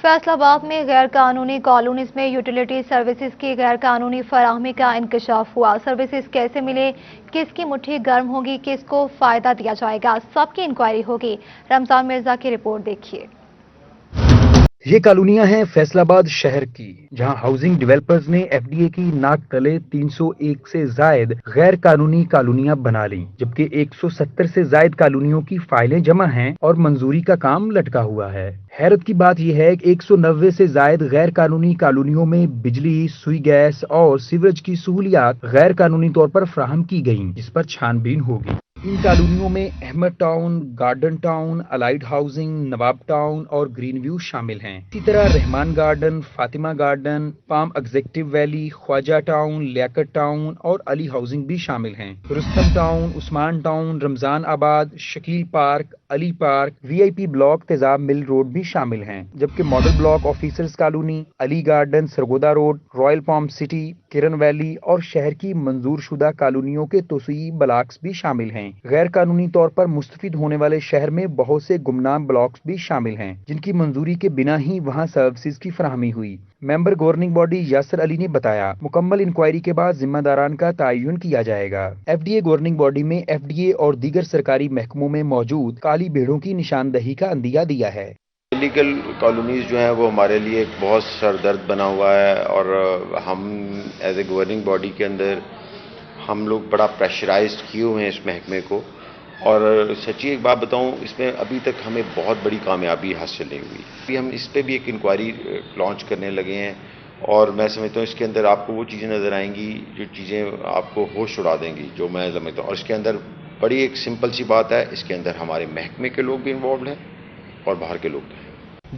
فیصل آباد میں غیر قانونی کالونیز میں یوٹیلیٹی سروسز کی غیر قانونی فراہمی کا انکشاف ہوا۔ سروسز کیسے ملے، کس کی مٹھی گرم ہوگی، کس کو فائدہ دیا جائے گا، سب کی انکوائری ہوگی۔ رمضان مرزا کی رپورٹ دیکھیے۔ یہ کالونیاں ہیں فیصل آباد شہر کی، جہاں ہاؤسنگ ڈیولپرز نے ایف ڈی اے کی ناک تلے 301 سے زائد غیر قانونی کالونیاں بنا لیں، جبکہ 170 سے زائد کالونیوں کی فائلیں جمع ہیں اور منظوری کا کام لٹکا ہوا ہے۔ حیرت کی بات یہ ہے کہ 190 سے زائد غیر قانونی کالونیوں میں بجلی، سوئی گیس اور سیوریج کی سہولیات غیر قانونی طور پر فراہم کی گئیں، جس پر چھان بین ہوگی۔ ان کالونیوں میں Ahmad town, garden town, allied housing, Nawab town اور گرین ویو شامل ہیں۔ اسی طرح Rehman garden, Fatima garden, palm executive valley, Khawaja town, Liaquat town اور علی ہاؤسنگ بھی شامل ہیں۔ Rustam town, Usman town, Ramzan Abad, Shakeel park, Ali park, V I P block, Tezab mill road بھی شامل ہیں، جبکہ model block officers colony, Ali garden, Sargodha road, royal palm city, Kiran valley اور شہر کی منظور شدہ کالونیوں کے توسیعی بلاکس بھی شامل ہیں۔ غیر قانونی طور پر مستفید ہونے والے شہر میں بہت سے گمنام بلاکس بھی شامل ہیں، جن کی منظوری کے بنا ہی وہاں سروسز کی فراہمی ہوئی۔ ممبر گورننگ باڈی یاسر علی نے بتایا، مکمل انکوائری کے بعد ذمہ داران کا تعین کیا جائے گا۔ F D A governing body میں ایف ڈی اے اور دیگر سرکاری محکموں میں موجود کالی بھیڑوں کی نشاندہی کا عندیہ دیا ہے۔ انلیگل کالونیز جو ہیں وہ ہمارے لیے ایک بہت سر درد بنا ہوا ہے، اور ہم ایز اے گورننگ باڈی کے اندر ہم لوگ بڑا پریشرائزڈ کیے ہوئے ہیں اس محکمے کو، اور سچی ایک بات بتاؤں، اس میں ابھی تک ہمیں بہت بڑی کامیابی حاصل نہیں ہوئی۔ ابھی ہم اس پہ بھی ایک انکوائری لانچ کرنے لگے ہیں، اور میں سمجھتا ہوں اس کے اندر آپ کو وہ چیزیں نظر آئیں گی جو چیزیں آپ کو ہوش اڑا دیں گی، جو میں سمجھتا ہوں۔ اور اس کے اندر بڑی ایک سمپل سی بات ہے، اس کے اندر ہمارے محکمے کے لوگ بھی انوالوڈ ہیں اور باہر کے لوگ بھی ہیں۔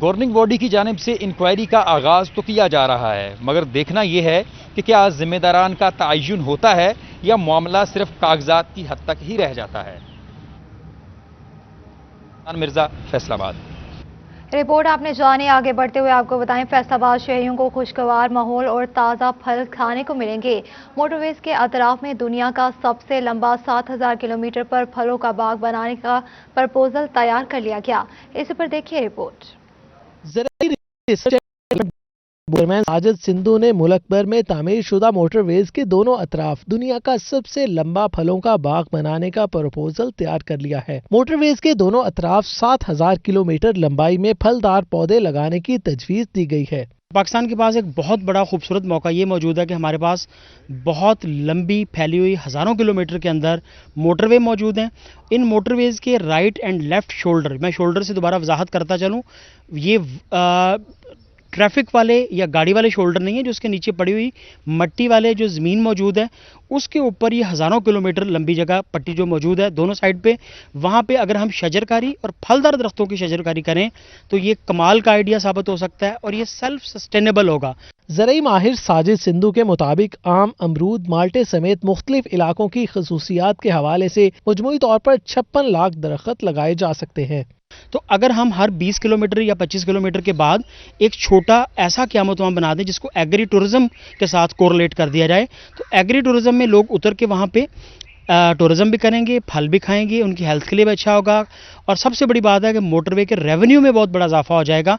گورننگ باڈی کی جانب سے انکوائری کا آغاز تو کیا جا رہا ہے، مگر دیکھنا یہ ہے کہ کیا ذمہ داران کا تعین ہوتا ہے یا معاملہ صرف کاغذات کی حد تک ہی رہ جاتا ہے۔ مرزا، فیصل آباد۔ رپورٹ آپ نے جانی۔ آگے بڑھتے ہوئے آپ کو بتائیں، فیصل آباد شہریوں کو خوشگوار ماحول اور تازہ پھل کھانے کو ملیں گے۔ موٹر ویز کے اطراف میں دنیا کا سب سے لمبا 7000 کلومیٹر پر پھلوں کا باغ بنانے کا پرپوزل تیار کر لیا گیا۔ اس پر دیکھیے رپورٹ۔ ساجد سندھو نے ملک بھر میں تعمیر شدہ موٹر ویز کے دونوں اطراف دنیا کا سب سے لمبا پھلوں کا باغ بنانے کا پروپوزل تیار کر لیا ہے۔ موٹر ویز کے دونوں اطراف 7000 کلومیٹر لمبائی میں پھلدار پودے لگانے کی تجویز دی گئی ہے۔ پاکستان کے پاس ایک بہت بڑا خوبصورت موقع یہ موجود ہے کہ ہمارے پاس بہت لمبی پھیلی ہوئی ہزاروں کلومیٹر کے اندر موٹر وے موجود ہیں۔ ان موٹر ویز کے رائٹ اینڈ لیفٹ شولڈر، میں شولڈر سے دوبارہ وضاحت کرتا چلوں، یہ ٹریفک والے یا گاڑی والے شولڈر نہیں ہے، جو اس کے نیچے پڑی ہوئی مٹی والے جو زمین موجود ہے اس کے اوپر یہ ہزاروں کلومیٹر لمبی جگہ پٹی جو موجود ہے دونوں سائڈ پہ، وہاں پہ اگر ہم شجرکاری اور پھلدار درختوں کی شجرکاری کریں تو یہ کمال کا آئیڈیا ثابت ہو سکتا ہے اور یہ سیلف سسٹینیبل ہوگا۔ زرعی ماہر ساجد سندھو کے مطابق آم، امرود، مالٹے سمیت مختلف علاقوں کی خصوصیات کے حوالے سے مجموعی طور پر 56 لاکھ درخت لگائے جا سکتے ہیں۔ تو اگر ہم ہر 20 کلومیٹر یا 25 کلومیٹر کے بعد ایک چھوٹا ایسا قیامت وہاں بنا دیں جس کو ایگری ٹورزم کے ساتھ کورلیٹ کر دیا جائے، تو ایگری ٹورزم میں لوگ اتر کے وہاں پہ ٹورزم بھی کریں گے، پھل بھی کھائیں گے، ان کی ہیلتھ کے لیے بھی اچھا ہوگا، اور سب سے بڑی بات ہے کہ موٹر وے کے ریونیو میں بہت بڑا اضافہ ہو جائے گا۔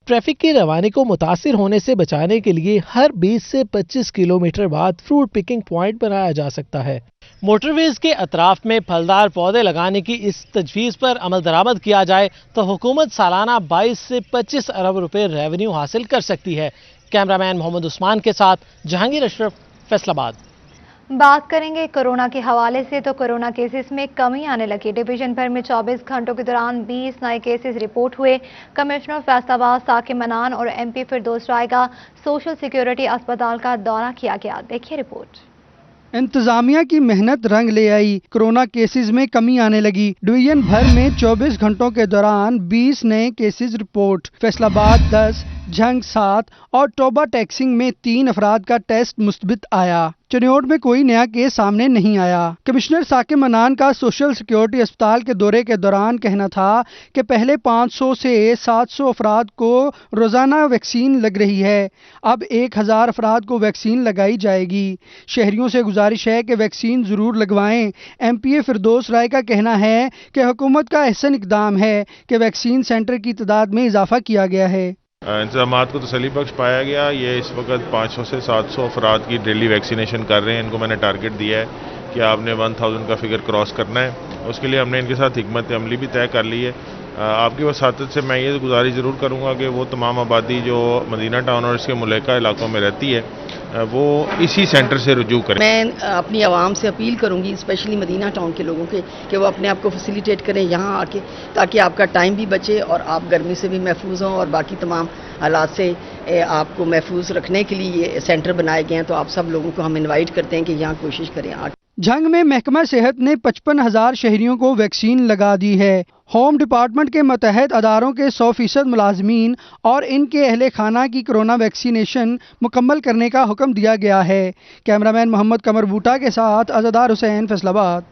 ٹریفک کی روانی کو متاثر ہونے سے بچانے کے لیے ہر 20 سے 25 کلومیٹر بعد فروٹ پکنگ پوائنٹ بنایا جا سکتا ہے۔ موٹر ویز کے اطراف میں پھلدار پودے لگانے کی اس تجویز پر عمل درآمد کیا جائے تو حکومت سالانہ 22 سے 25 ارب روپے ریونیو حاصل کر سکتی ہے۔ کیمرامین محمد عثمان کے ساتھ جہانگیر اشرف، فیصل آباد۔ بات کریں گے کورونا کے حوالے سے تو کورونا کیسز میں کمی آنے لگی۔ ڈویژن بھر میں 24 گھنٹوں کے دوران 20 نئے کیسز رپورٹ ہوئے۔ کمشنر فیصل آباد ثاقب منان اور ایم پی فردوس رائے کا سوشل سیکیورٹی اسپتال کا دورہ کیا گیا۔ دیکھیے رپورٹ۔ انتظامیہ کی محنت رنگ لے آئی، کورونا کیسز میں کمی آنے لگی۔ ڈویژن بھر میں 24 گھنٹوں کے دوران 20 نئے کیسز رپورٹ۔ فیصل آباد 10، جھنگ 7 اور ٹوبہ ٹیکسنگ میں 3 افراد کا ٹیسٹ مثبت آیا۔ چنیوٹ میں کوئی نیا کیس سامنے نہیں آیا۔ کمشنر ثاقب منان کا سوشل سیکیورٹی اسپتال کے دورے کے دوران کہنا تھا کہ پہلے 500 سے 700 افراد کو روزانہ ویکسین لگ رہی ہے، اب 1000 افراد کو ویکسین لگائی جائے گی۔ شہریوں سے گزارش ہے کہ ویکسین ضرور لگوائیں۔ ایم پی اے فردوس رائے کا کہنا ہے کہ حکومت کا احسن اقدام ہے کہ ویکسین سینٹر کی تعداد میں اضافہ کیا گیا ہے۔ इंतजामात को तसल्ली बख्श पाया गया। ये इस वक्त 500 से 700 अफराद की डेली वैक्सीनेशन कर रहे हैं। इनको मैंने टारगेट दिया है कि आपने 1000 का फिगर क्रॉस करना है। उसके लिए हमने इनके साथ हिकमत अमली भी तय कर ली है। आपकी वसातत से मैं ये गुजारिश ज़रूर करूँगा कि वो तमाम आबादी जो मदीना टाउन और इसके मुल्का इलाकों में रहती है वो इसी सेंटर से रुजू करें। मैं अपनी आवाम से अपील करूंगी, स्पेशली मदीना टाउन के लोगों के, कि वो अपने आप को फैसिलिटेट करें यहाँ आके, ताकि आपका टाइम भी बचे और आप गर्मी से भी महफूज हों और बाकी तमाम हालात से आपको महफूज रखने के लिए ये सेंटर बनाए गए हैं। तो आप सब लोगों को हम इनवाइट करते हैं कि यहाँ कोशिश करें। झंग में महकमा सेहत ने 55,000 शहरियों को वैक्सीन लगा दी है। होम डिपार्टमेंट के मतहत अदारों के 100% मुलाजमीन और इनके अहले खाना की कोरोना वैक्सीनेशन मुकम्मल करने का हुक्म दिया गया है। कैमरामैन मोहम्मद कमर बूटा के साथ अज़ादार हुसैन, फैसलाबाद।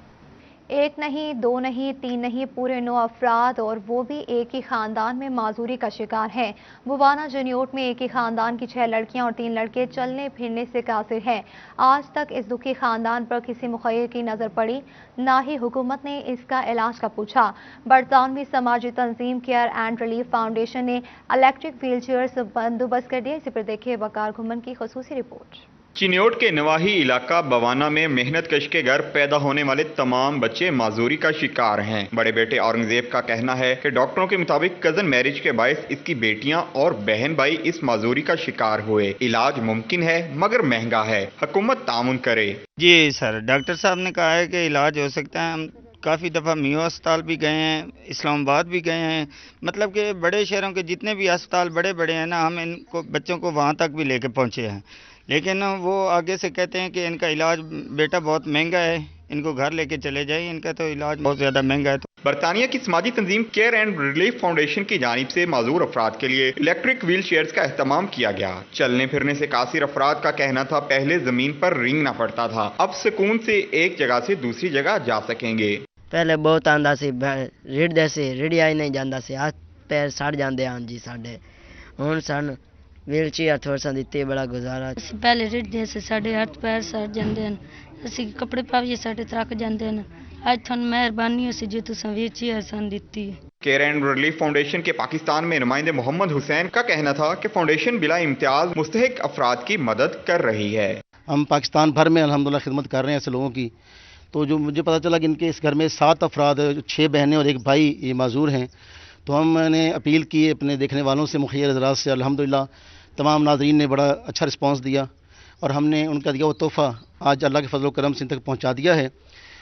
एक नहीं, दो नहीं, तीन नहीं, पूरे 9 अफराद और वो भी एक ही खानदान में माजूरी का शिकार हैं। बुवाना जनियोट में एक ही खानदान की 6 लड़कियां और 3 लड़के चलने फिरने से कासिर हैं। आज तक इस दुखी खानदान पर किसी मुखैर की नजर पड़ी, ना ही हुकूमत ने इसका इलाज का पूछा। बरतानवी समाजी तंजीम केयर एंड रिलीफ फाउंडेशन ने इलेक्ट्रिक व्हील चेयर्स बंदोबस्त कर दिया। इसी पर देखिए वकार घुमन की खसूसी रिपोर्ट। चिन्योट के नवाही इलाका बवाना में मेहनत कश के घर पैदा होने वाले तमाम बच्चे माजूरी का शिकार हैं। बड़े बेटे औरंगजेब का कहना है कि डॉक्टरों के मुताबिक कजन मैरिज के बायस इसकी बेटियां और बहन भाई इस माजूरी का शिकार हुए। इलाज मुमकिन है मगर महंगा है, हुकूमत तामुन करे। जी सर, डॉक्टर साहब ने कहा है कि इलाज हो सकता है। हम काफ़ी दफ़ा मियो अस्पताल भी गए हैं, इस्लामाबाद भी गए हैं, मतलब कि बड़े शहरों के जितने भी अस्पताल बड़े बड़े हैं ना, हम इनको बच्चों को वहाँ तक भी लेके पहुँचे हैं। लेकिन वो आगे से कहते हैं कि इनका इलाज बेटा बहुत महंगा है, इनको घर लेके चले जाइए, इनका तो इलाज बहुत ज़्यादा महंगा है। बरतानिया की समाजी तंजीम केयर एंड रिलीफ फाउंडेशन की जानिब से माजूर अफराद के लिए इलेक्ट्रिक व्हील चेयर्स का एहतमाम किया गया। चलने फिरने से कासिर अफराद का कहना था पहले जमीन पर रेंगना पड़ता था, अब सुकून से एक जगह से दूसरी जगह जा सकेंगे। पहले बहुत आंदा से रेड़ से रेड़िया ही नहीं जाता से, हाथ पैर सड़ जाते हैं जी साढ़े। हुण सन व्हील चेयर थोड़ा सा दिते बड़ा गुजारा। पहले रेड़े से साढ़े हाथ पैर सड़ जाते हैं, असी कपड़े पाविए साढ़े थक जाते हैं। आज थानू मेहरबानी हो जो तुसां व्हील चेयर सन दिती है। केयर एंड रिलीफ फाउंडेशन के पाकिस्तान में नुमाइंदे मोहम्मद हुसैन का कहना था कि फाउंडेशन बिला इम्तियाज मुस्तहिक अफराद की मदद कर रही है। हम पाकिस्तान भर में अल्हम्दुलिल्लाह खिदमत कर रहे हैं ऐसे लोगों की। तो जो मुझे पता चला कि इनके इस घर में 7 अफराद, 6 बहनें और 1 भाई ये माजूर हैं, तो हमने अपील की अपने देखने वालों से, मुखिया हज़रात से। अल्हम्दुलिल्लाह तमाम नाज़रीन ने बड़ा अच्छा रिस्पांस दिया और हमने उनका दिया वो तोहफ़ा आज अल्लाह के फजल करम से इन तक पहुँचा दिया है।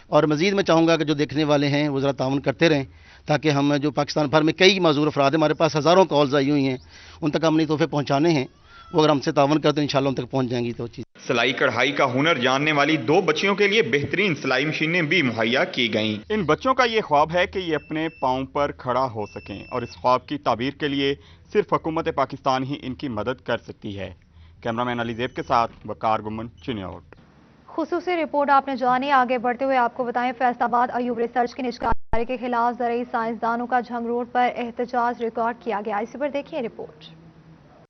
और मज़ीद मैं चाहूँगा कि जो देखने वाले हैं वो ज़रा ताउन करते रहें, ताकि हम जो पाकिस्तान भर में कई माजूर अफराद हैं, हमारे पास हज़ारों कॉल्स आई हुई हैं, उन तक हमने तोहफ़े पहुँचाने हैं। वो अगर हमसे तावन करते हैं इंशाल्लाह उन तक पहुँच जाएंगी। तो चीज़ सिलाई कढ़ाई का हुनर जानने वाली 2 बच्चियों के लिए बेहतरीन सिलाई मशीनें भी मुहैया की गईं। इन बच्चों का ये ख्वाब है कि ये अपने पाँव पर खड़ा हो सकें और इस ख्वाब की ताबीर के लिए सिर्फ हुकूमत पाकिस्तान ही इनकी मदद कर सकती है। कैमरामैन अलीजेब के साथ वकार गुमन, चिन्योट। खुसूसी रिपोर्ट आपने जानी। आगे बढ़ते हुए आपको बताएं, फैसलाबाद अयूब रिसर्च की निजकारी के खिलाफ ज़रई साइंसदानों का झंग रोड पर एहतजाज रिकॉर्ड किया गया। इसी पर देखिए रिपोर्ट।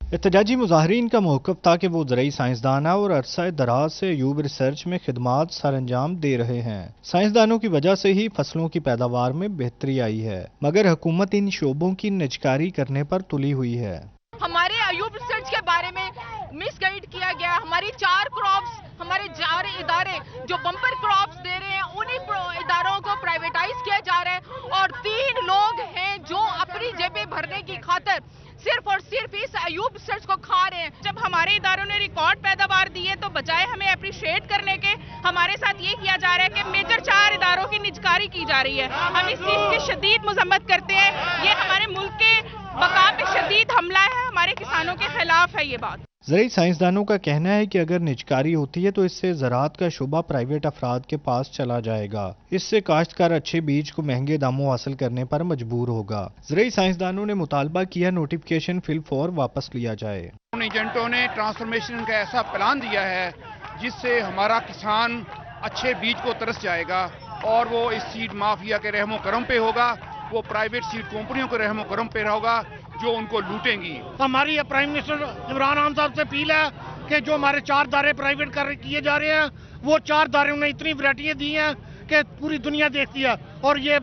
एहतजाजी मुजाहरीन का मौक़िफ़ था कि वो ज़रई साइंसदान और अरसा दराज से अयूब रिसर्च में खिदमात सर अंजाम दे रहे हैं। साइंसदानों की वजह से ही फसलों की पैदावार में बेहतरी आई है, मगर हुकूमत इन शोबों की निजकारी करने पर तुली हुई है। हमारे अयूब रिसर्च के बारे में मिसगाइड किया गया। हमारी 4 क्रॉप्स, हमारे 4 इदारे जो बम्पर क्रॉप्स दे रहे हैं, उन्हीं इदारों को प्राइवेटाइज किया जा रहा है और 3 लोग हैं जो अपनी जेबें भरने की खातिर सिर्फ और सिर्फ इस अयूब रिसर्च को खा रहे हैं। जब हमारे इदारों ने रिकॉर्ड पैदावार दी है तो बजाय हमें अप्रिशिएट करने के हमारे साथ ये किया जा रहा है कि मेजर 4 इदारों की निजकारी की जा रही है। हम इस चीज की शदीद मजम्मत करते हैं। ये हमारे मुल्क के बका पे शदीद हमला है, हमारे किसानों के खिलाफ है ये बात। ज़रई साइंसदानों का कहना है कि अगर निजकारी होती है तो इससे ज़राअत का शुबा प्राइवेट अफराद के पास चला जाएगा। इससे काश्तकार अच्छे बीज को महंगे दामों हासिल करने पर मजबूर होगा। ज़रई साइंसदानों ने मुतालबा किया नोटिफिकेशन फिलफौर वापस लिया जाए। एजेंटों ने ट्रांसफॉर्मेशन का ऐसा प्लान दिया है जिससे हमारा किसान अच्छे बीज को तरस जाएगा और वो इस सीड माफिया के रहमो करम पे होगा, वो प्राइवेट सीड कंपनियों के रहमो करम पे होगा जो उनको लूटेंगी। हमारी प्राइम मिनिस्टर इमरान खान साहब से अपील है कि जो हमारे 4 दायरे प्राइवेट किए जा रहे हैं, वो 4 दायरों ने इतनी वैरायटियां दी हैं कि पूरी दुनिया देखती है और ये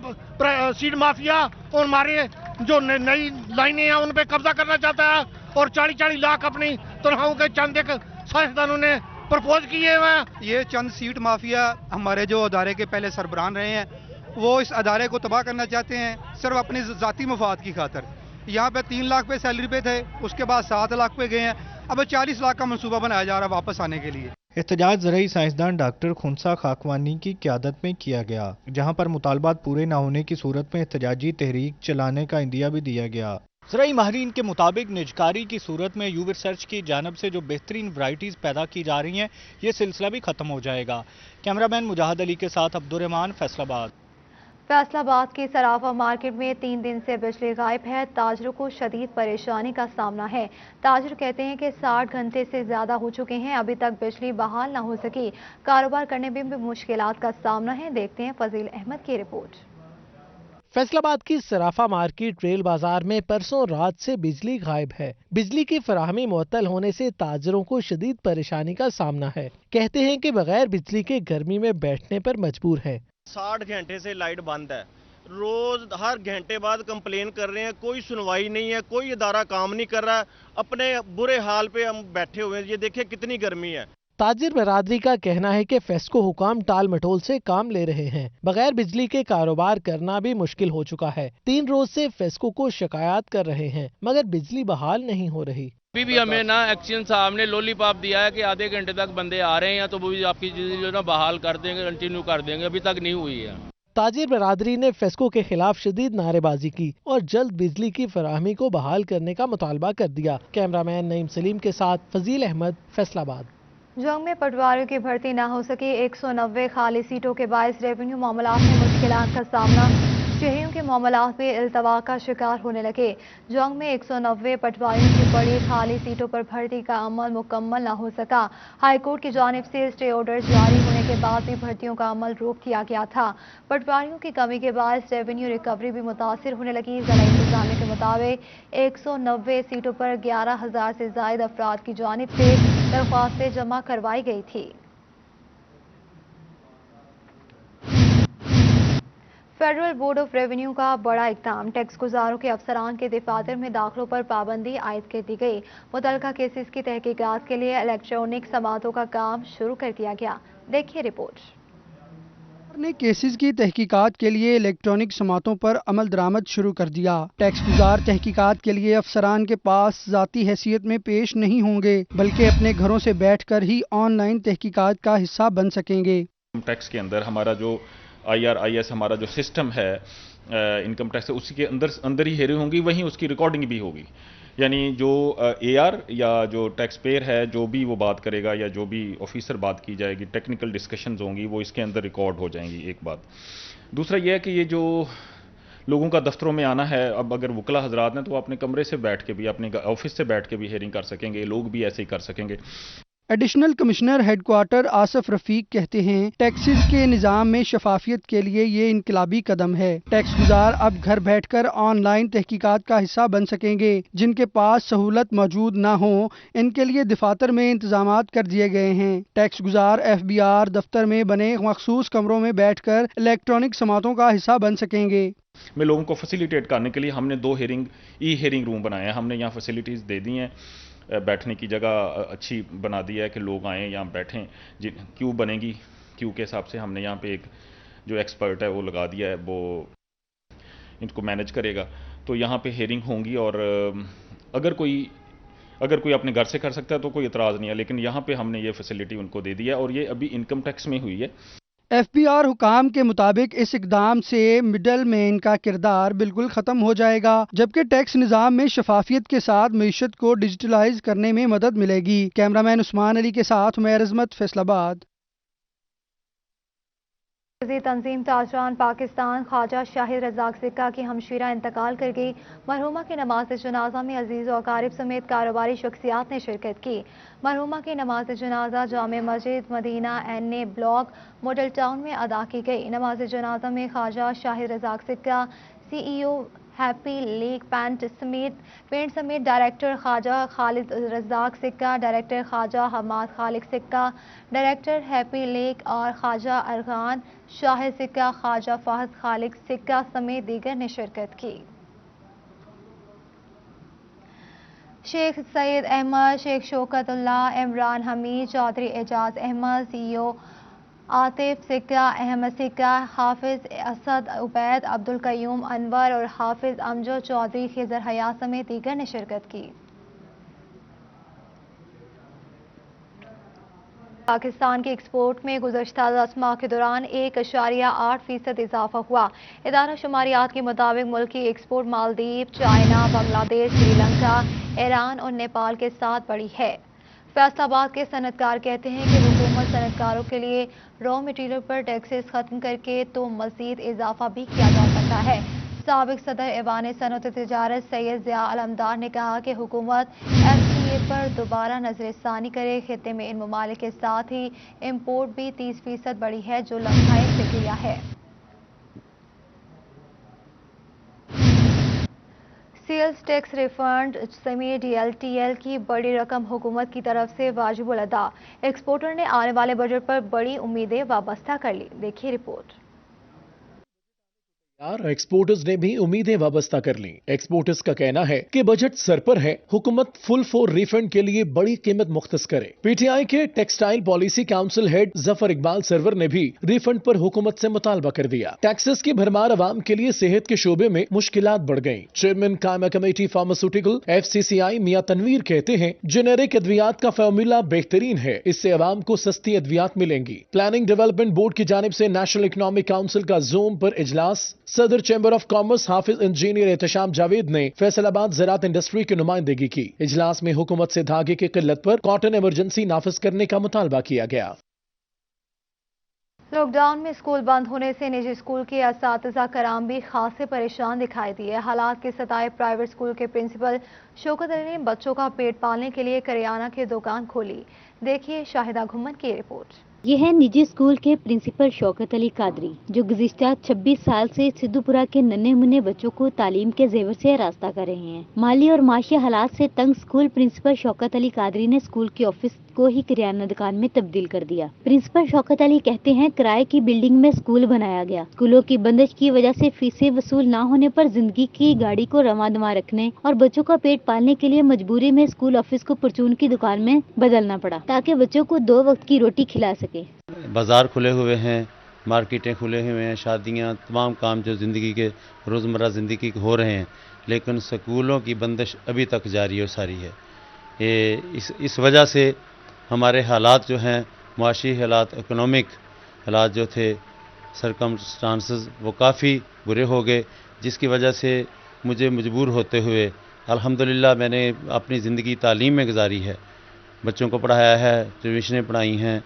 सीड माफिया और हमारे जो नई लाइनें हैं उन पे कब्जा करना चाहता है और 40-40 लाख अपनी तनख्वाहों के चंद एक साइंसदानों ने प्रपोज किए हुए हैं। ये चंद सीट माफिया हमारे जो अदारे के पहले सरबराह रहे हैं, वो इस अदारे को तबाह करना चाहते हैं सिर्फ अपने ज़ाती मफाद की खातर। यहाँ पे 3 लाख पे सैलरी पे थे, उसके बाद 7 लाख पे गए हैं, अब 40 लाख का मंसूबा बनाया जा रहा है वापस आने के लिए। एहतजाज ज़रई साइंसदान डॉक्टर खुनसा खाकवानी की क़यादत में किया गया, जहां पर मुतालबात पूरे न होने की सूरत में एहतजाजी तहरीक चलाने का इंदिया भी दिया गया। ज़रई माहिरीन के मुताबिक निजकारी की सूरत में यूब रिसर्च की जानब से जो बेहतरीन वैराइटीज़ पैदा की जा रही हैं, ये सिलसिला भी ख़त्म हो जाएगा। कैमरामैन मुजाहिद अली के साथ अब्दुर्रहमान, फैसलाबाद। फैसलाबाद की सराफा मार्केट में 3 दिन से बिजली गायब है। ताजरों को शदीद परेशानी का सामना है। ताजर कहते हैं कि 60 घंटे से ज्यादा हो चुके हैं, अभी तक बिजली बहाल न हो सकी। कारोबार करने में भी मुश्किलात का सामना है। देखते हैं फजील अहमद की रिपोर्ट। फैसलाबाद की सराफा मार्केट रेल बाजार में परसों रात से बिजली गायब है। बिजली की फराहमी मुअत्तल होने से ताजरों को शदीद परेशानी का सामना है। कहते हैं कि बगैर बिजली के गर्मी में बैठने पर मजबूर है। 60 घंटे से लाइट बंद है, रोज हर घंटे बाद कंप्लेन कर रहे हैं, कोई सुनवाई नहीं है, कोई इदारा काम नहीं कर रहा, अपने बुरे हाल पे हम बैठे हुए हैं। ये देखिए कितनी गर्मी है। ताजिर बरादरी का कहना है कि फेस्को हुकाम टाल मटोल से काम ले रहे हैं। बगैर बिजली के कारोबार करना भी मुश्किल हो चुका है। 3 रोज से फेस्को को शिकायत कर रहे हैं, मगर बिजली बहाल नहीं हो रही। अभी भी हमें ना एक्शन साहब ने लॉलीपॉप दिया है कि आधे घंटे तक बंदे आ रहे हैं, तो वो भी आपकी जो ना बहाल कर देंगे, कंटिन्यू कर देंगे। अभी तक नहीं हुई है। ताजिर बरादरी ने फेस्को के खिलाफ शदीद नारेबाजी की और जल्द बिजली की फराहमी को बहाल करने का मुतालबा कर दिया। कैमरामैन नईम सलीम के साथ फजील अहमद, फैसलाबाद। जंग में पटवारियों की भर्ती न हो सकी। 190 खाली सीटों के बायस रेवेन्यू मामलात में मुश्किलात का सामना। शहरियों के मामलात में इल्तवा का शिकार होने लगे। जंग में 190 पटवारियों की बड़ी खाली सीटों पर भर्ती का अमल मुकम्मल न हो सका। हाईकोर्ट की जानिब से स्टे ऑर्डर जारी होने के बाद भी भर्तियों का अमल रोक दिया गया था। पटवारियों की कमी के बाद रेवेन्यू रिकवरी भी मुतासिर होने लगी। जिला इंतजामिया के मुताबिक 190 सीटों पर 11,000 से जायद अफराद की जानिब से दरख्वास्तें जमा करवाई गई थी। फेडरल बोर्ड ऑफ रेवेन्यू का बड़ा इक़दाम। टैक्स गुजारों के अफसरान के दफातर में दाखिलों पर पाबंदी आयद कर दी गई। मुतल्लिका केसेस की तहकीकात के लिए इलेक्ट्रॉनिक समातों का काम शुरू कर दिया गया। देखिए रिपोर्ट। ने केसेस की तहकीकात के लिए इलेक्ट्रॉनिक समातों पर अमल दरामद शुरू कर दिया। टैक्स गुजार तहकीकात के लिए अफसरान के पास ज़ाती हैसियत में पेश नहीं होंगे, बल्कि अपने घरों से बैठकर ही ऑनलाइन तहकीकात का हिस्सा बन सकेंगे। टैक्स के अंदर हमारा जो IRIS हमारा जो सिस्टम है इनकम टैक्स, उसी के अंदर ही हेयरिंग होंगी, वहीं उसकी रिकॉर्डिंग भी होगी। यानी जो AR या जो टैक्स पेयर है, जो भी वो बात करेगा या जो भी ऑफिसर बात की जाएगी, टेक्निकल डिस्कशंस होंगी, वो इसके अंदर रिकॉर्ड हो जाएंगी। एक बात। दूसरा ये है कि ये जो लोगों का दफ्तरों में आना है, अब अगर वकला हजरात हैं तो वो अपने कमरे से बैठ के भी, अपने ऑफिस से बैठ के भी हेयरिंग कर सकेंगे। लोग भी ऐसे ही कर सकेंगे। Additional commissioner headquarter Asif Rafiq कहते हैं, टैक्सेस के निज़ाम में शफाफियत के लिए ये इनकलाबी कदम है। टैक्स गुजार अब घर बैठकर ऑनलाइन तहकीकात का हिस्सा बन सकेंगे। जिनके पास सहूलत मौजूद ना हो, इनके लिए दफातर में इंतजामात कर दिए गए हैं। टैक्स गुजार FBR दफ्तर में बने मखसूस कमरों में बैठकर इलेक्ट्रॉनिक समातों का हिस्सा बन सकेंगे। में लोगों को फैसिलिटेट करने के लिए हमने 2 हेयरिंग रूम बनाए हैं। हमने यहाँ फैसिलिटीज़ दे दी हैं, बैठने की जगह अच्छी बना दी है कि लोग आएँ यहाँ बैठें। क्यू बनेगी, क्यू के हिसाब से हमने यहाँ पे एक जो एक्सपर्ट है वो लगा दिया है, वो इनको मैनेज करेगा। तो यहाँ पे हेयरिंग होंगी और अगर कोई अपने घर से कर सकता है तो कोई इतराज़ नहीं है, लेकिन यहाँ पे हमने ये फैसिलिटी उनको दे दी है और ये अभी इनकम टैक्स में हुई है। FBR हुकाम के मुताबिक इस इकदाम से मिडल मैन का किरदार बिल्कुल खत्म हो जाएगा, जबकि टैक्स निज़ाम में शफाफियत के साथ मईशत को डिजिटलाइज करने में मदद मिलेगी। कैमरामैन उस्मान अली के साथ उमैर अज़मत, फैसलाबाद। तंजीम ताजरान पाकिस्तान ख्वाजा शाहिद रज़ाक सिक्का की हमशीरा इंतकाल कर गई। मरहुमा की नमाज जनाजा में अजीज़ और अकारिब समेत कारोबारी शख्सियात ने शिरकत की। मरहुमा की नमाज जनाजा Jame Masjid Madina NA block Model Town में अदा की गई। नमाज जनाजा में ख्वाजा शाहिद रज़ाक सिक्का, CEO हैप्पी लेक पेंट समेत डायरेक्टर ख्वाजा खालिद रज़ाक सिक्का, डायरेक्टर ख्वाजा हमाद खालिक सिक्का, डायरेक्टर हैप्पी लेक और ख्वाजा अरगान शाहिद सिक्का, ख्वाजा फाहद खालिक सिक्का समेत दीगर ने शिरकत की। शेख सईद अहमद, शेख शौकतुल्लाह, इमरान हमीद, चौधरी एजाज अहमद, CEO आतिफ सिक्का, अहमद सिक्का, हाफिज असद उबैद, अब्दुल कयूम अनवर और हाफिज अमजद चौधरी, खिजर हयात समेत दीगर ने शिरकत की। पाकिस्तान के एक्सपोर्ट में गुज़श्ता 10 माह के दौरान 1.8% इजाफा हुआ। इदारा शुमारियात के मुताबिक मुल्क की export Maldives, China, Bangladesh, Sri Lanka, Iran और नेपाल के साथ बढ़ी है। फैसलाबाद के सनतकार कहते हैं कि हुकूमत सनतकारों के लिए रॉ मटीरियल पर टैक्सेस खत्म करके तो मजीद इजाफा भी किया जा सकता है। साबिक सदर ऐवान सनअत तिजारत सैयद ज़िया अलमदार ने कहा कि हुकूमत FTA पर दोबारा नजरसानी करे। खित्ते में इन ममालिक के साथ ही इम्पोर्ट भी 30% बढ़ी है, जो लम्हाए फिक्रिया है। सेल्स टैक्स रिफंड समेत DLTL की बड़ी रकम हुकूमत की तरफ से वाजिबुल अदा। एक्सपोर्टर ने आने वाले बजट पर बड़ी उम्मीदें वाबस्ता कर ली। देखिए रिपोर्ट। एक्सपोर्टर्स ने भी उम्मीदें वाबस्ता कर लीं। एक्सपोर्टर्स का कहना है कि बजट सर पर है, हुकूमत फुल फॉर रिफंड के लिए बड़ी कीमत मुख्तस करे। PTI के textile policy council head Zafar Iqbal Sarwar ने भी रिफंड पर हुकूमत से मुतालबा कर दिया। टैक्सेस की भरमार अवाम के लिए सेहत के शोबे में मुश्किलात बढ़ गयी। चेयरमैन कायमा कमेटी फार्मास्यूटिकल FCCI मियां तनवीर कहते हैं, जेनेरिक अद्वियात का फार्मूला बेहतरीन है, इससे अवाम को सस्ती अद्वियात मिलेंगी। प्लानिंग डेवलपमेंट बोर्ड की जानिब से नेशनल इकनॉमिक काउंसिल का ज़ूम पर इजलास। सदर chamber of commerce Hafiz engineer Ehtesham Javed ने फैसलाबाद ज़राअत इंडस्ट्री की नुमाइंदगी की। इजलास में हुकूमत से धागे की किल्लत पर कॉटन इमरजेंसी नाफिज करने का मुतालबा किया गया। लॉकडाउन में स्कूल बंद होने से निजी स्कूल के असातिज़ा कराम भी खासे परेशान दिखाई दिए। हालात के सताए प्राइवेट स्कूल के प्रिंसिपल शौकत अली ने बच्चों का पेट पालने के लिए करियाना की दुकान खोली। देखिए शाहिदा घुम्मन की रिपोर्ट। ये है निजी स्कूल के प्रिंसिपल शौकत अली कादरी, जो गुज़िश्ता 26 साल से सिद्धूपुरा के नन्हे मुन्ने बच्चों को तालीम के जेवर से रास्ता कर रहे हैं। माली और माशी हालात से तंग स्कूल प्रिंसिपल शौकत अली कादरी ने स्कूल के ऑफिस को ही किराना दुकान में तब्दील कर दिया। प्रिंसिपल शौकत अली कहते हैं, किराए की बिल्डिंग में स्कूल बनाया गया। स्कूलों की बंदिश की वजह से फीसें वसूल न होने पर जिंदगी की गाड़ी को रवां दवा रखने और बच्चों का पेट पालने के लिए मजबूरी में स्कूल ऑफिस को परचून की दुकान में बदलना पड़ा, ताकि बच्चों को 2 वक्त की रोटी खिला सके। बाजार खुले हुए हैं, मार्केटें खुले हुए हैं, शादियां, तमाम काम जो ज़िंदगी के रोज़मर्रा ज़िंदगी के हो रहे हैं, लेकिन स्कूलों की बंदिश अभी तक जारी और सारी है। इस वजह से हमारे हालात जो हैं, मुआशी हालात, इकोनॉमिक हालात जो थे, सरकमस्टांसेस, वो काफ़ी बुरे हो गए, जिसकी वजह से मुझे मजबूर होते हुए अल्हम्दुलिल्लाह मैंने अपनी ज़िंदगी तालीम में गुजारी है। बच्चों को पढ़ाया है, ट्यूशनें पढ़ाई हैं,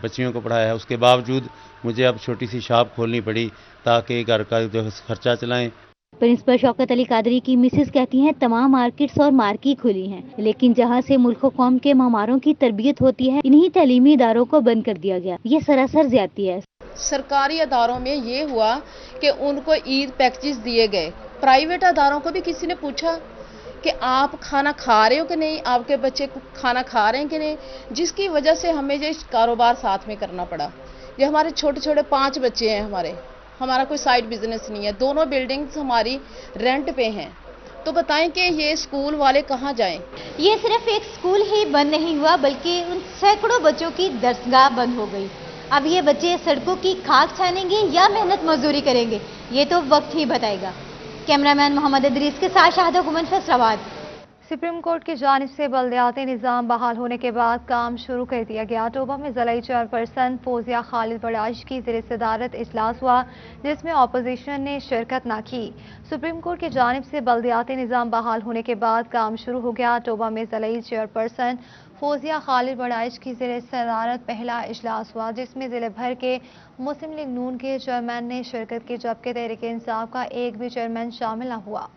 बच्चियों को पढ़ाया है। उसके बावजूद मुझे अब छोटी सी शॉप खोलनी पड़ी ताकि घर का जो खर्चा चलाएं। प्रिंसिपल शौकत अली कादरी की मिसेस कहती हैं, तमाम मार्केट्स और मार्केट खुली हैं, लेकिन जहां से मुल्क कौम के मामारों की तरबियत होती है, इन्हीं तालीमी इदारों को बंद कर दिया गया। ये सरासर ज्यादती है। सरकारी अदारों में ये हुआ कि उनको ईद पैकेजेस दिए गए। प्राइवेट अदारों को भी किसी ने पूछा कि आप खाना खा रहे हो कि नहीं, आपके बच्चे खाना खा रहे हैं कि नहीं, जिसकी वजह से हमें ये कारोबार साथ में करना पड़ा। ये हमारे छोटे छोटे 5 बच्चे हैं, हमारा कोई साइड बिजनेस नहीं है, दोनों बिल्डिंग्स हमारी रेंट पे हैं। तो बताएं कि ये स्कूल वाले कहाँ जाएं? ये सिर्फ एक स्कूल ही बंद नहीं हुआ, बल्कि उन सैकड़ों बच्चों की दरसगाह बंद हो गई। अब ये बच्चे सड़कों की खाक छानेंगे या मेहनत मजदूरी करेंगे, ये तो वक्त ही बताएगा। कैमरामैन मोहम्मद इदरीस के साथ शाहिदा हुमन, फैसलाबाद। सुप्रीम कोर्ट की जानिब से बल्दियाती निज़ाम बहाल होने के बाद काम शुरू कर दिया गया। टोबा में ज़िला चेयरपर्सन फौजिया खालिद बड़ाइश की ज़ेर सदारत इजलास हुआ, जिसमें अपोजिशन ने शिरकत न की। सुप्रीम कोर्ट की जानिब से बल्दियाती निज़ाम बहाल होने के बाद काम शुरू हो गया। टोबा में ज़िला चेयरपर्सन फौजिया खालिद बड़ाइश की ज़ेर सदारत पहला इजलास हुआ, जिसमें ज़िले भर के मुस्लिम लीग नून के चेयरमैन ने शिरकत की, जबकि तहरीक इंसाफ का एक भी चेयरमैन शामिल न हुआ।